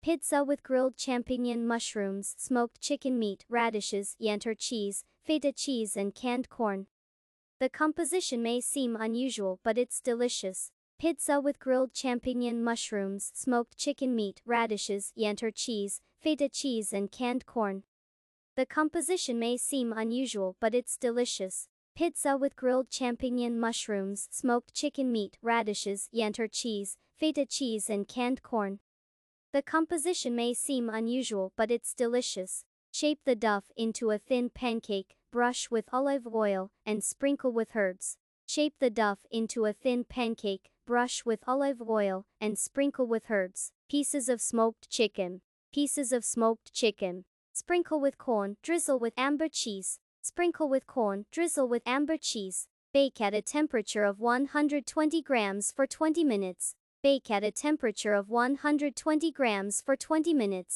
Pizza with grilled champignon mushrooms, smoked chicken meat, radishes, Yantar cheese, Feta cheese and canned corn. The composition may seem unusual, but it's delicious. Pizza with grilled champignon mushrooms, smoked chicken meat, radishes, Yantar cheese, Feta cheese and canned corn. The composition may seem unusual, but it's delicious. Pizza with grilled champignon mushrooms, smoked chicken meat, radishes, Yantar cheese, Feta cheese and canned corn. The composition may seem unusual, but it's delicious. Shape the dough into a thin pancake, brush with olive oil, and sprinkle with herbs. Shape the dough into a thin pancake, brush with olive oil, and sprinkle with herbs. Pieces of smoked chicken. Pieces of smoked chicken. Sprinkle with corn, drizzle with amber cheese. Sprinkle with corn, drizzle with amber cheese. Bake at a temperature of 120 grams for 20 minutes. Bake at a temperature of 120 grams for 20 minutes.